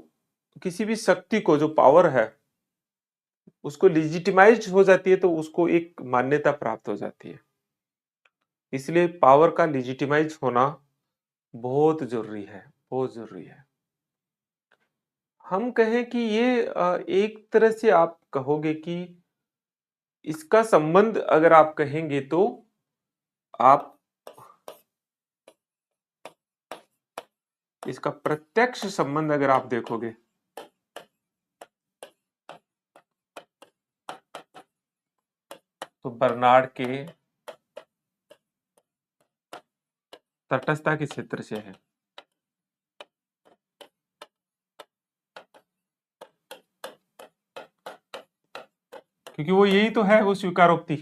किसी भी शक्ति को जो पावर है उसको लिजिटिमाइज हो जाती है तो उसको एक मान्यता प्राप्त हो जाती है। इसलिए पावर का लिजिटिमाइज होना बहुत जरूरी है, बहुत जरूरी है। हम कहें कि ये एक तरह से आप कहोगे कि इसका संबंध अगर आप कहेंगे तो आप इसका प्रत्यक्ष संबंध अगर आप देखोगे बर्नार्ड के तटस्थता के क्षेत्र से है। क्योंकि वो यही तो है, वो स्वीकारोक्ति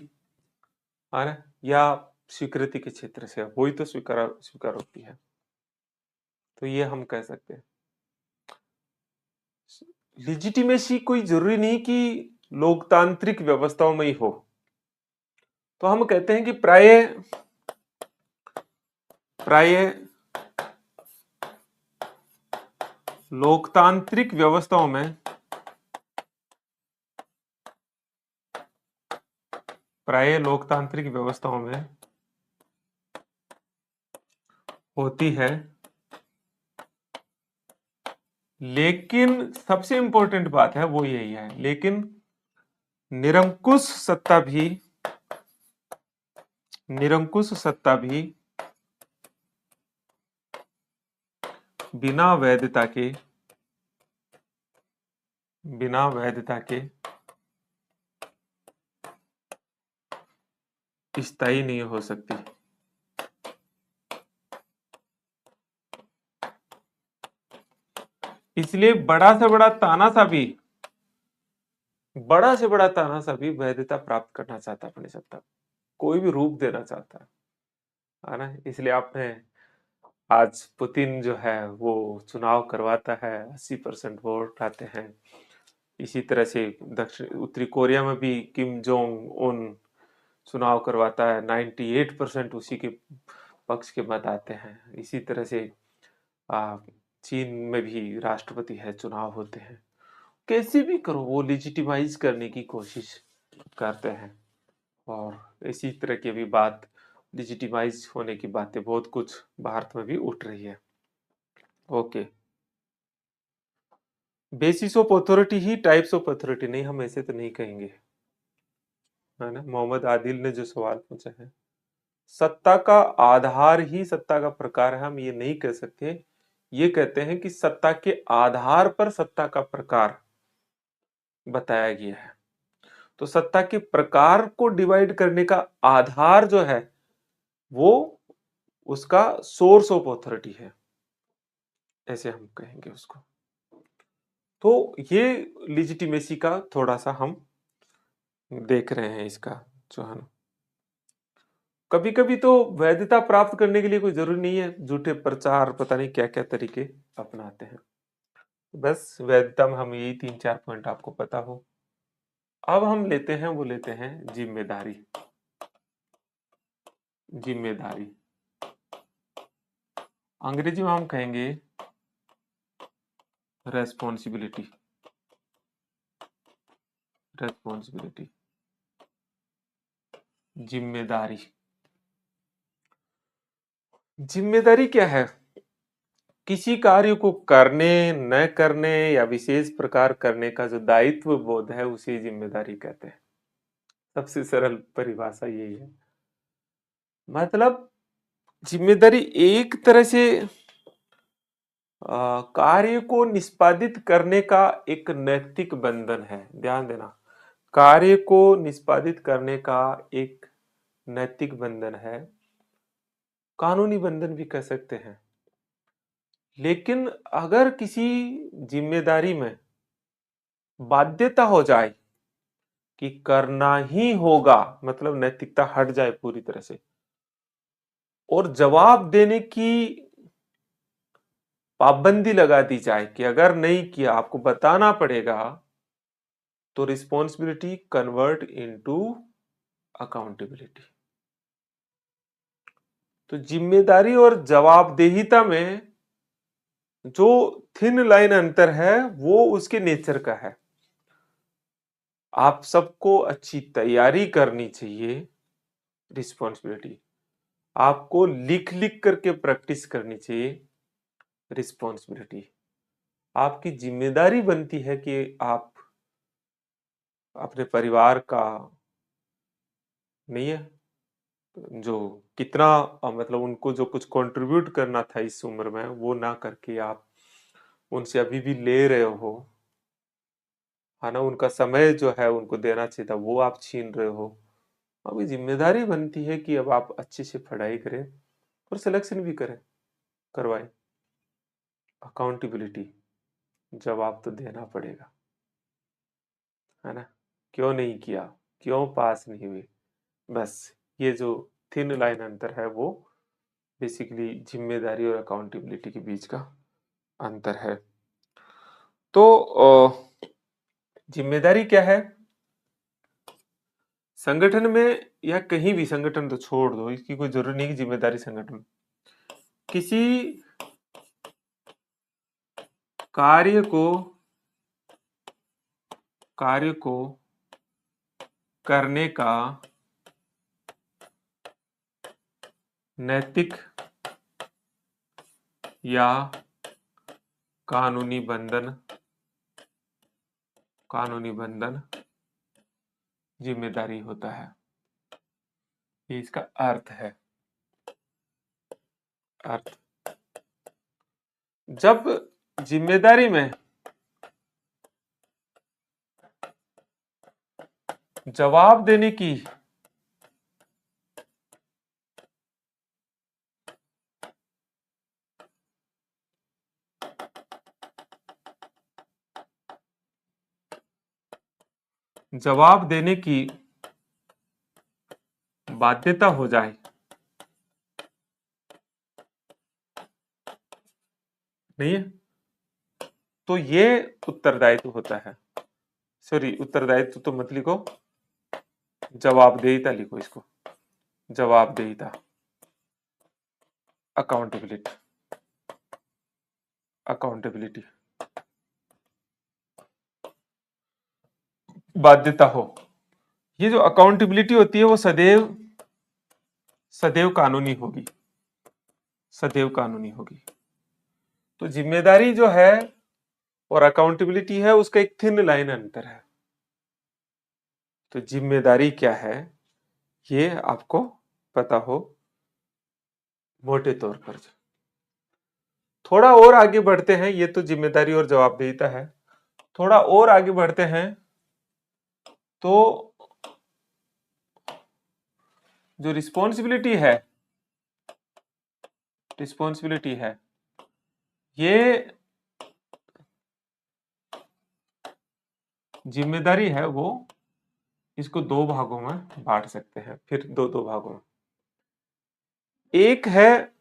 है ना, या स्वीकृति के क्षेत्र से, वही तो स्वीकारोक्ति है। तो ये हम कह सकते हैं। लिजिटिमेसी कोई जरूरी नहीं कि लोकतांत्रिक व्यवस्थाओं में ही हो। तो हम कहते हैं कि प्राय लोकतांत्रिक व्यवस्थाओं में होती है, लेकिन सबसे इंपॉर्टेंट बात है वो यही है, लेकिन निरंकुश सत्ता भी बिना वैधता के स्थायी नहीं हो सकती। इसलिए बड़ा से बड़ा तानाशाह भी वैधता प्राप्त करना चाहता है अपनी सत्ता, कोई भी रूप देना चाहता है ना। इसलिए आपने आज पुतिन जो है वो चुनाव करवाता है, 80% वोट आते हैं। इसी तरह से उत्तरी कोरिया में भी किम जोंग उन चुनाव करवाता है, 98% उसी के पक्ष के मत आते हैं। इसी तरह से चीन में भी राष्ट्रपति है, चुनाव होते हैं। कैसे भी करो वो लेजिटिमाइज करने की कोशिश करते हैं, और इसी तरह की भी बात, लेजिटिमाइज होने की बातें बहुत कुछ भारत में भी उठ रही है। Okay, basis of authority he types of authority नहीं, हम ऐसे तो नहीं कहेंगे, है ना। मोहम्मद आदिल ने जो सवाल पूछा है, सत्ता का आधार ही सत्ता का प्रकार है, हम ये नहीं कह सकते। ये कहते हैं कि सत्ता के आधार पर सत्ता का प्रकार बताया गया है। तो सत्ता के प्रकार को डिवाइड करने का आधार जो है वो उसका सोर्स ऑफ अथॉरिटी है, ऐसे हम कहेंगे उसको। तो ये लिजिटिमेसी का थोड़ा सा हम देख रहे हैं इसका जो है। कभी कभी तो वैधता प्राप्त करने के लिए कोई जरूरी नहीं है, झूठे प्रचार पता नहीं क्या क्या तरीके अपनाते हैं। बस वैधता में हम यही 3-4 पॉइंट आपको पता हो। अब हम लेते हैं जिम्मेदारी। अंग्रेजी में हम कहेंगे रेस्पॉन्सिबिलिटी। जिम्मेदारी क्या है? किसी कार्य को करने, न करने या विशेष प्रकार करने का जो दायित्व बोध है उसे जिम्मेदारी कहते हैं। सबसे सरल परिभाषा यही है। मतलब जिम्मेदारी एक तरह से कार्य को निष्पादित करने का एक नैतिक बंधन है। ध्यान देना, कार्य को निष्पादित करने का एक नैतिक बंधन है, कानूनी बंधन भी कह सकते हैं। लेकिन अगर किसी जिम्मेदारी में बाध्यता हो जाए कि करना ही होगा, मतलब नैतिकता हट जाए पूरी तरह से, और जवाब देने की पाबंदी लगा दी जाए कि अगर नहीं किया आपको बताना पड़ेगा, तो रिस्पॉन्सिबिलिटी कन्वर्ट इनटू अकाउंटेबिलिटी। तो जिम्मेदारी और जवाबदेहिता में जो थिन लाइन अंतर है वो उसके नेचर का है। आप सबको अच्छी तैयारी करनी चाहिए, रिस्पॉन्सिबिलिटी। आपको लिख लिख करके प्रैक्टिस करनी चाहिए, रिस्पॉन्सिबिलिटी। आपकी जिम्मेदारी बनती है कि आप अपने परिवार का, नहीं है, जो कितना मतलब उनको जो कुछ कंट्रीब्यूट करना था इस उम्र में वो ना करके आप उनसे अभी भी ले रहे हो, है ना। उनका समय जो है उनको देना चाहिए था वो आप छीन रहे हो। अभी जिम्मेदारी बनती है कि अब आप अच्छे से पढ़ाई करें और सिलेक्शन भी करें, करवाएं। अकाउंटेबिलिटी, जवाब तो देना पड़ेगा, है ना? क्यों नहीं किया, क्यों पास नहीं हुए, बस ये जो थिन लाइन अंतर है वो बेसिकली जिम्मेदारी और अकाउंटेबिलिटी के बीच का अंतर है। तो जिम्मेदारी क्या है? संगठन में या कहीं भी, संगठन तो छोड़ दो, इसकी कोई जरूरत नहीं कि जिम्मेदारी संगठन, किसी कार्य को करने का नैतिक या कानूनी बंधन जिम्मेदारी होता है। ये इसका अर्थ है। अर्थ, जब जिम्मेदारी में जवाब देने की बाध्यता हो जाए, नहीं है, तो ये उत्तरदायित्व होता है। सॉरी, उत्तरदायित्व तो मत लिखो, जवाबदेहिता लिखो इसको, जवाबदेहिता, अकाउंटेबिलिटी, बाध्यता हो। ये जो अकाउंटेबिलिटी होती है वो सदैव कानूनी होगी, सदैव कानूनी होगी। तो जिम्मेदारी जो है और अकाउंटेबिलिटी है, उसका एक थिन लाइन अंतर है। तो जिम्मेदारी क्या है ये आपको पता हो मोटे तौर पर। थोड़ा और आगे बढ़ते हैं, ये तो जिम्मेदारी और जवाबदेहिता है। थोड़ा और आगे बढ़ते हैं तो जो रिस्पॉन्सिबिलिटी है ये जिम्मेदारी है, वो इसको दो भागों में बांट सकते हैं, फिर दो भागों में। एक है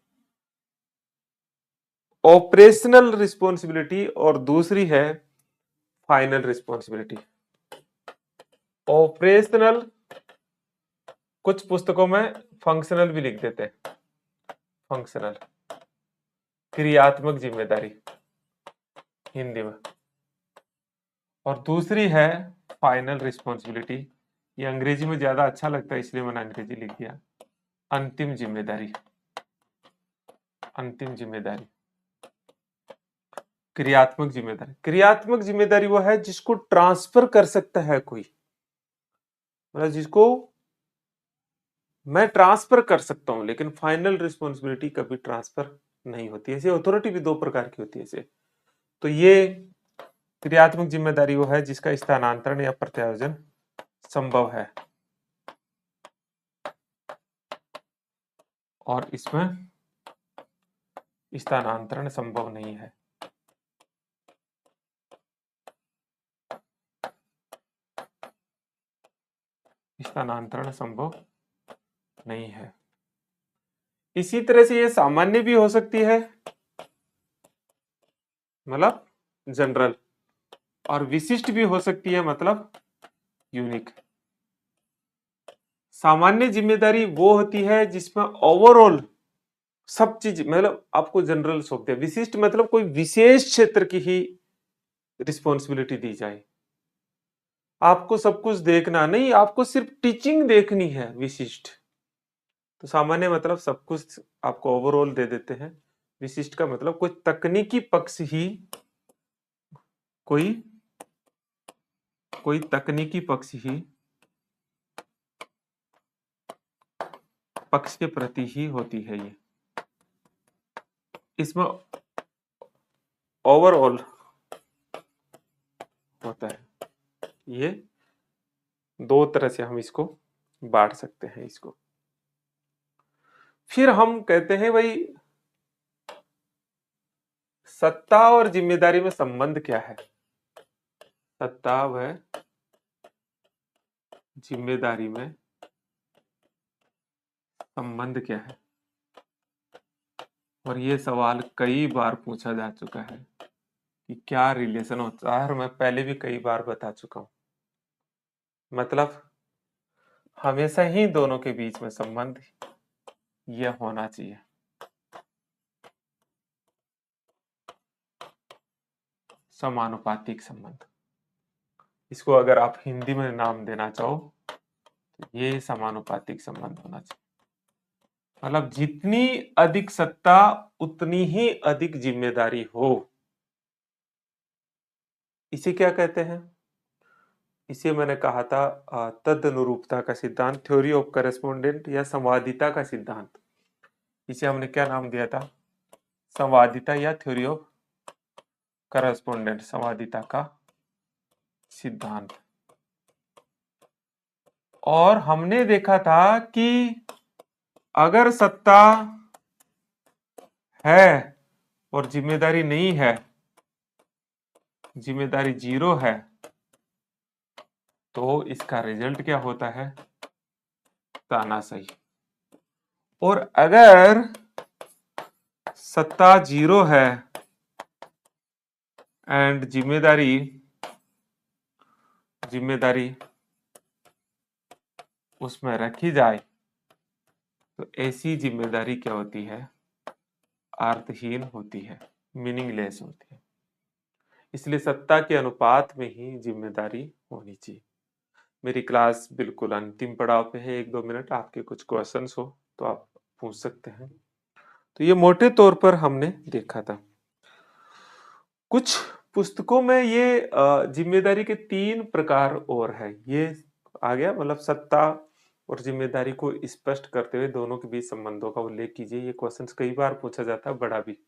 ऑपरेशनल रिस्पॉन्सिबिलिटी और दूसरी है फाइनल रिस्पॉन्सिबिलिटी। ऑपरेशनल, कुछ पुस्तकों में फंक्शनल भी लिख देते हैं, फंक्शनल, क्रियात्मक जिम्मेदारी हिंदी में। और दूसरी है फाइनल रिस्पॉन्सिबिलिटी, ये अंग्रेजी में ज्यादा अच्छा लगता है इसलिए मैंने अंग्रेजी लिख दिया, अंतिम जिम्मेदारी। अंतिम जिम्मेदारी, क्रियात्मक जिम्मेदारी वो है जिसको ट्रांसफर कर सकता है कोई, मतलब जिसको मैं ट्रांसफर कर सकता हूं, लेकिन फाइनल रिस्पॉन्सिबिलिटी कभी ट्रांसफर नहीं होती है। ऐसे अथॉरिटी भी दो प्रकार की होती है ऐसे। तो ये क्रियात्मक जिम्मेदारी वो है जिसका स्थानांतरण या प्रत्यायोजन संभव है, और इसमें स्थानांतरण संभव नहीं है। स्थानांतरण संभव नहीं है। इसी तरह से ये सामान्य भी हो सकती है, मतलब जनरल, और विशिष्ट भी हो सकती है, मतलब यूनिक। सामान्य जिम्मेदारी वो होती है जिसमें ओवरऑल सब चीज, मतलब आपको जनरल सौंप दिया। विशिष्ट मतलब कोई विशेष क्षेत्र की ही रिस्पॉन्सिबिलिटी दी जाए, आपको सब कुछ देखना नहीं, आपको सिर्फ टीचिंग देखनी है। विशिष्ट तो सामान्य मतलब सब कुछ आपको ओवरऑल दे देते हैं। विशिष्ट का मतलब कोई तकनीकी पक्ष ही, कोई तकनीकी पक्ष के प्रति ही होती है। ये इसमें ओवरऑल होता है। ये दो तरह से हम इसको बांट सकते हैं इसको। फिर हम कहते हैं भाई सत्ता और जिम्मेदारी में संबंध क्या है। सत्ता व जिम्मेदारी में संबंध क्या है। और ये सवाल कई बार पूछा जा चुका है कि क्या रिलेशन होता है, और मैं पहले भी कई बार बता चुका हूं। मतलब हमेशा ही दोनों के बीच में संबंध यह होना चाहिए। समानुपातिक संबंध, इसको अगर आप हिंदी में नाम देना चाहो तो ये समानुपातिक संबंध होना चाहिए। मतलब जितनी अधिक सत्ता उतनी ही अधिक जिम्मेदारी हो। इसे क्या कहते हैं? इसे मैंने कहा था तदनुरूपता का सिद्धांत, थ्योरी ऑफ करेस्पोंडेंट या संवादिता का सिद्धांत। इसे हमने क्या नाम दिया था? संवादिता या थ्योरी ऑफ करेस्पोंडेंट, संवादिता का सिद्धांत। और हमने देखा था कि अगर सत्ता है और जिम्मेदारी नहीं है, जिम्मेदारी 0 है, तो इसका रिजल्ट क्या होता है? तानाशाही। और अगर सत्ता 0 है एंड जिम्मेदारी उसमें रखी जाए तो ऐसी जिम्मेदारी क्या होती है? अर्थहीन होती है, मीनिंगलेस होती है। इसलिए सत्ता के अनुपात में ही जिम्मेदारी होनी चाहिए। मेरी क्लास बिल्कुल अंतिम पड़ाव पे है। 1-2 मिनट आपके कुछ क्वेश्चंस हो तो आप पूछ सकते हैं। तो ये मोटे तौर पर हमने देखा था। कुछ पुस्तकों में ये जिम्मेदारी के 3 प्रकार और है। ये आ गया, मतलब सत्ता और जिम्मेदारी को स्पष्ट करते हुए दोनों के बीच संबंधों का उल्लेख कीजिए। ये क्वेश्चंस कई बार पूछा जाता है, बड़ा भी।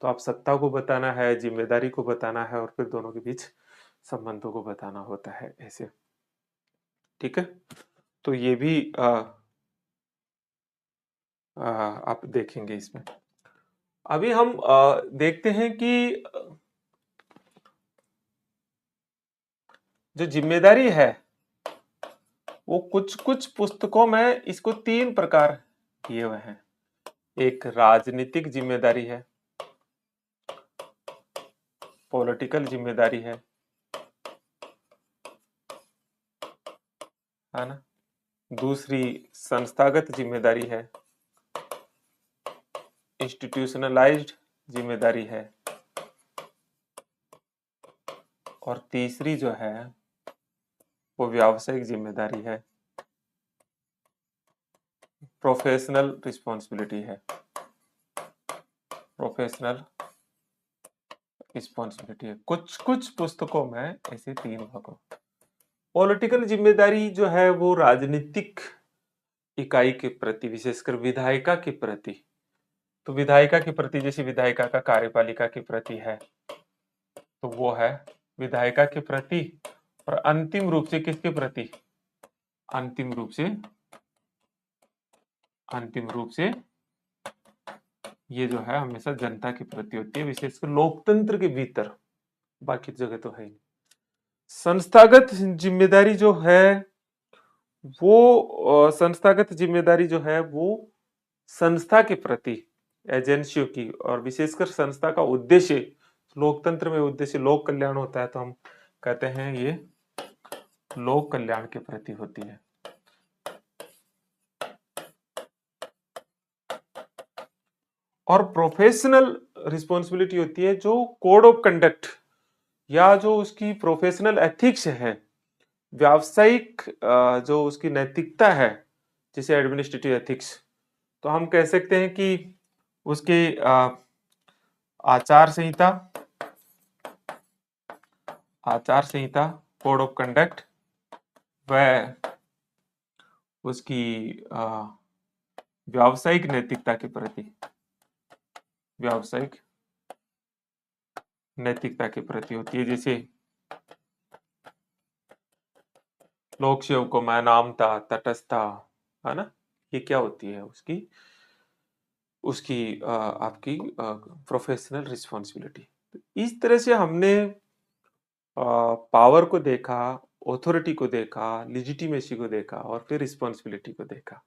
तो आप सत्ता को बताना है, जिम्मेदारी को बताना है और फिर दोनों के बीच संबंधों को बताना होता है, ऐसे। ठीक है, तो ये भी आप देखेंगे इसमें। अभी हम देखते हैं कि जो जिम्मेदारी है वो कुछ कुछ पुस्तकों में इसको 3 प्रकार किए हुए हैं। एक राजनीतिक जिम्मेदारी है, पॉलिटिकल जिम्मेदारी है ना। दूसरी संस्थागत जिम्मेदारी है, इंस्टीट्यूशनलाइज्ड जिम्मेदारी है। और तीसरी जो है वो व्यावसायिक जिम्मेदारी है, प्रोफेशनल रिस्पॉन्सिबिलिटी है, प्रोफेशनल रिस्पॉन्सिबिलिटी है। कुछ कुछ पुस्तकों में ऐसे 3 भागों। पॉलिटिकल जिम्मेदारी जो है वो राजनीतिक इकाई के प्रति, विशेषकर विधायिका के प्रति, तो विधायिका के प्रति, जैसे विधायिका का कार्यपालिका के प्रति है तो वो है विधायिका के प्रति। और अंतिम रूप से किसके प्रति? अंतिम रूप से ये जो है हमेशा जनता के प्रति होती है, विशेषकर लोकतंत्र के भीतर। बाकी जगह तो है ही। संस्थागत जिम्मेदारी जो है वो संस्था के प्रति, एजेंसियों की, और विशेषकर संस्था का उद्देश्य, लोकतंत्र में उद्देश्य लोक कल्याण होता है, तो हम कहते हैं ये लोक कल्याण के प्रति होती है। और प्रोफेशनल रिस्पॉन्सिबिलिटी होती है जो कोड ऑफ कंडक्ट या जो उसकी प्रोफेशनल एथिक्स है, व्यावसायिक जो उसकी नैतिकता है, जैसे एडमिनिस्ट्रेटिव एथिक्स। तो हम कह सकते हैं कि उसके आचार संहिता, कोड ऑफ कंडक्ट, व उसकी व्यावसायिक नैतिकता के प्रति, होती है। जैसे लोक सेवकों में नामता, तटस्थता, है ना? ये क्या होती है उसकी उसकी आपकी प्रोफेशनल रिस्पॉन्सिबिलिटी। इस तरह से हमने पावर को देखा, ऑथोरिटी को देखा, लेजिटिमेसी को देखा और फिर रिस्पॉन्सिबिलिटी को देखा।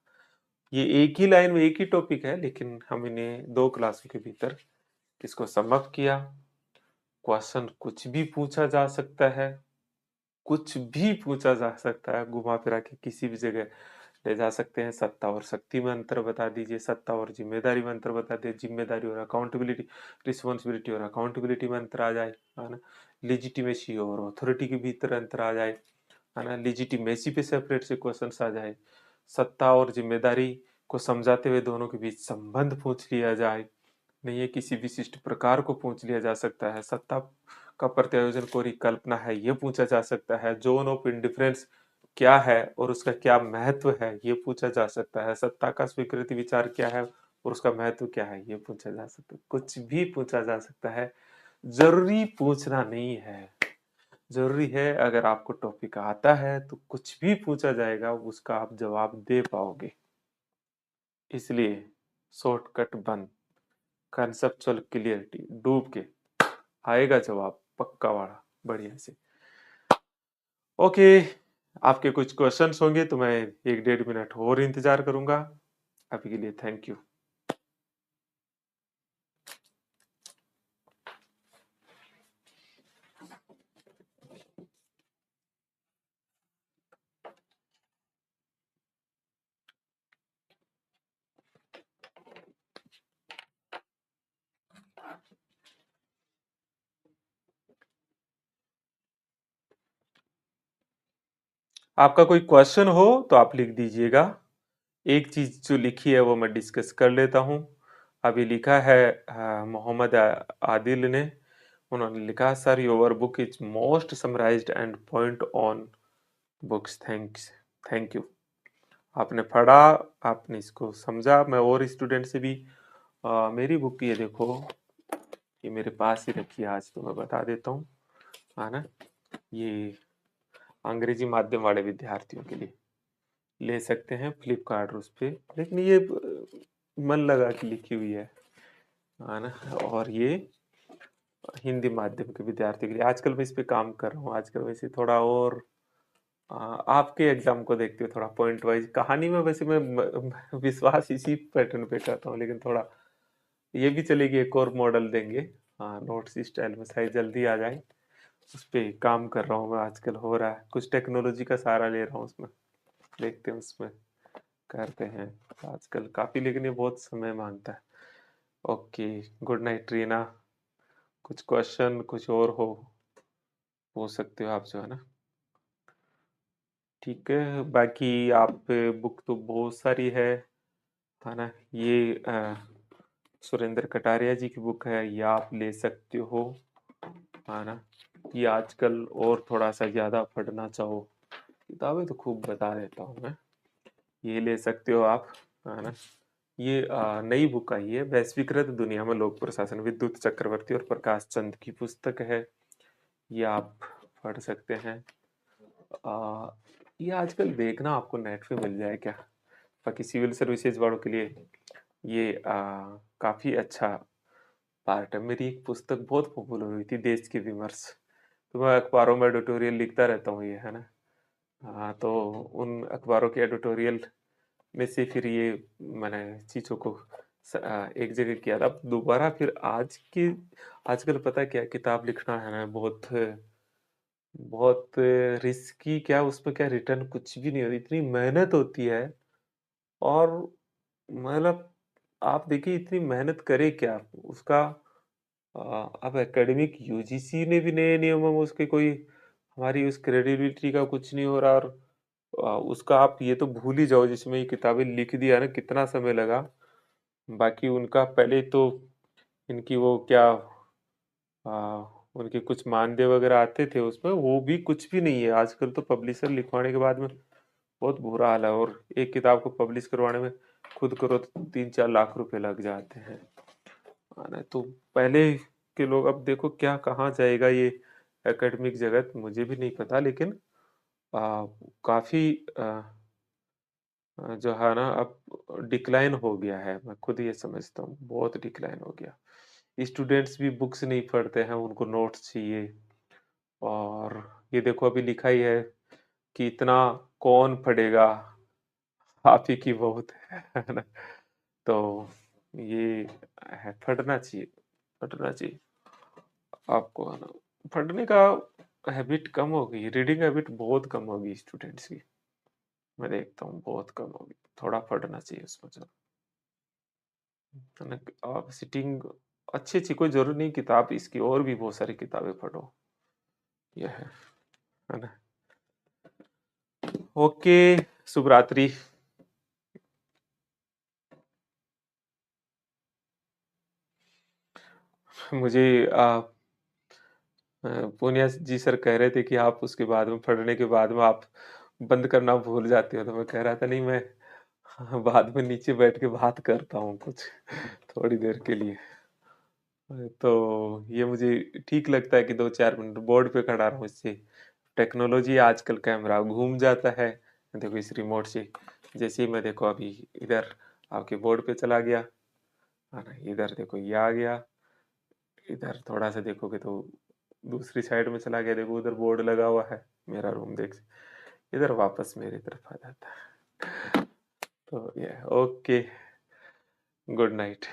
ये एक ही लाइन में एक ही टॉपिक है, लेकिन हम इन्हें 2 क्लासों के भीतर इसको सम अप किया। क्वेश्चन कुछ भी पूछा जा सकता है, कुछ भी पूछा जा सकता है, घुमा फिरा के किसी भी जगह ले जा सकते हैं। सत्ता और शक्ति में अंतर बता दीजिए, सत्ता और जिम्मेदारी में अंतर बता दीजिए, जिम्मेदारी और अकाउंटेबिलिटी, रिस्पॉन्सिबिलिटी और अकाउंटेबिलिटी में अंतर आ जाए, है ना? लेजिटिमेसी और अथॉरिटी के भीतर अंतर आ जाए, है ना? लेजिटिमेसी पे सेपरेट से क्वेश्चंस आ जाए, सत्ता और जिम्मेदारी को समझाते हुए दोनों के बीच संबंध पूछ लिया जाए, नहीं ये किसी विशिष्ट प्रकार को पूछ लिया जा सकता है, सत्ता का प्रत्यायोजन कोरी कल्पना है ये पूछा जा सकता है, जोन ऑफ इंडिफरेंस क्या है और उसका क्या महत्व है ये पूछा जा सकता है, सत्ता का स्वीकृति विचार क्या है और उसका महत्व क्या है ये पूछा जा सकता है, कुछ भी पूछा जा सकता है। जरूरी पूछना नहीं है, जरूरी है अगर आपको टॉपिक आता है तो कुछ भी पूछा जाएगा उसका आप जवाब दे पाओगे। इसलिए शॉर्टकट बंद, कंसेप्चुअल क्लियरिटी डूब के आएगा जवाब पक्का वाला बढ़िया से। ओके, आपके कुछ क्वेश्चंस होंगे तो मैं 1-1.5 मिनट और इंतजार करूंगा। अभी के लिए थैंक यू। आपका कोई क्वेश्चन हो तो आप लिख दीजिएगा। एक चीज जो लिखी है वो मैं डिस्कस कर लेता हूँ। अभी लिखा है मोहम्मद आदिल ने, उन्होंने लिखा sir your book is most summarised and point on books, thanks, thank you. आपने पढ़ा, आपने इसको समझा। मैं और स्टूडेंट से भी मेरी बुक ये देखो, ये मेरे पास ही रखी है, आज तो मैं बता देता हूँ, है ना? ये अंग्रेजी माध्यम वाले विद्यार्थियों के लिए ले सकते हैं फ्लिपकार्ट उस पे, लेकिन ये मन लगा के लिखी हुई है ना? और ये हिंदी माध्यम के विद्यार्थियों के लिए आजकल मैं इस पे काम कर रहा हूँ। आजकल वैसे थोड़ा और आपके एग्जाम को देखते हुए थोड़ा पॉइंट वाइज कहानी में वैसे मैं विश्वास इसी पैटर्न पे करता हूँ, लेकिन थोड़ा ये भी चलेगी, एक और मॉडल देंगे। हाँ, नोट्स स्टाइल में शायद जल्दी आ जाए, उस पे काम कर रहा हूँ मैं। आजकल हो रहा है कुछ टेक्नोलॉजी का सहारा ले रहा हूँ उसमें, देखते हैं उसमें करते हैं आजकल काफी, लेकिन ये बहुत समय मांगता है। Okay, good night Reena. कुछ क्वेश्चन कुछ और हो पूछ सकते हो आप, जो है ना? ठीक है, बाकी आप बुक तो बहुत सारी है ना? ये सुरेंद्र कटारिया जी की बुक है, ये आप ले सकते हो, है ना? ये आजकल और थोड़ा सा ज्यादा पढ़ना चाहो, किताबें तो खूब बता देता हूँ मैं, ये ले सकते हो आप, है ना? ये नई बुक आई है, वैश्वीकृत दुनिया में लोक प्रशासन, विद्युत चक्रवर्ती और प्रकाश चंद की पुस्तक है, ये आप पढ़ सकते हैं। आ, ये आजकल देखना आपको नेट पे मिल जाए क्या, बाकी सिविल सर्विसेज वालों के लिए ये काफी अच्छा पार्ट है। मेरी एक पुस्तक बहुत पॉपुलर हुई थी, देश की विमर्श, तो मैं अखबारों में एडिटोरियल लिखता रहता हूँ, ये है ना? हाँ, तो उन अखबारों के एडिटोरियल में से फिर ये मैंने चीज़ों को एक जगह किया था। अब दोबारा फिर आजकल पता है क्या, किताब लिखना है ना, बहुत बहुत रिस्की, क्या उसमें क्या रिटर्न कुछ भी नहीं होती, इतनी मेहनत होती है। और मतलब आप देखिए इतनी मेहनत करे क्या उसका, अब एकेडमिक यूजीसी ने भी नए नियमों में उसके कोई, हमारी उस क्रेडिबिलिटी का कुछ नहीं हो रहा। और उसका आप ये तो भूल ही जाओ, जिसमें ये किताबें लिख दिया ना कितना समय लगा। बाकी उनका पहले तो इनकी वो क्या उनके कुछ मानदेय वगैरह आते थे उसमें, वो भी कुछ भी नहीं है आजकल। तो पब्लिशर लिखवाने के बाद में बहुत बुरा हाल है, और एक किताब को पब्लिश करवाने में खुद करो तो 3-4 लाख रुपए लग जाते हैं, है ना? तो पहले के लोग, अब देखो क्या कहाँ जाएगा ये एकेडमिक जगत, मुझे भी नहीं पता, लेकिन काफ़ी जो है ना अब डिक्लाइन हो गया है, मैं खुद ये समझता हूँ, बहुत डिक्लाइन हो गया। स्टूडेंट्स भी बुक्स नहीं पढ़ते हैं, उनको नोट्स चाहिए। और ये देखो अभी लिखा ही है कि इतना कौन पढ़ेगा, आप ही की बहुत है ना? तो ये है, पढ़ना चाहिए, पढ़ना चाहिए आपको, है ना? पढ़ने का हैबिट कम हो गई, रीडिंग हैबिट बहुत कम हो गई स्टूडेंट्स की। मैं देखता हूँ बहुत कम हो गई, थोड़ा पढ़ना चाहिए उसमें जो है ना। आप सिटिंग अच्छी-अच्छी, कोई ज़रूरी नहीं किताब इसकी, और भी बहुत सारी किताबें पढ़ो, ये है ना? ओके, शुभ रात्रि। मुझे पूनिया जी सर कह रहे थे कि आप उसके बाद में, पढ़ने के बाद में आप बंद करना भूल जाते हो, तो मैं कह रहा था नहीं, मैं बाद में नीचे बैठ के बात करता हूँ कुछ थोड़ी देर के लिए। तो ये मुझे ठीक लगता है कि 2-4 मिनट बोर्ड पे खड़ा रहूँ इससे। टेक्नोलॉजी आजकल कैमरा घूम जाता है, देखो इस रिमोट से। जैसे ही मैं देखो अभी इधर आपके बोर्ड पे चला गया, है ना? इधर देखो ये आ गया, इधर थोड़ा सा देखोगे तो दूसरी साइड में चला गया, देखो उधर बोर्ड लगा हुआ है, मेरा रूम देख, इधर वापस मेरी तरफ आ जाता है। तो ये ओके, गुड नाइट।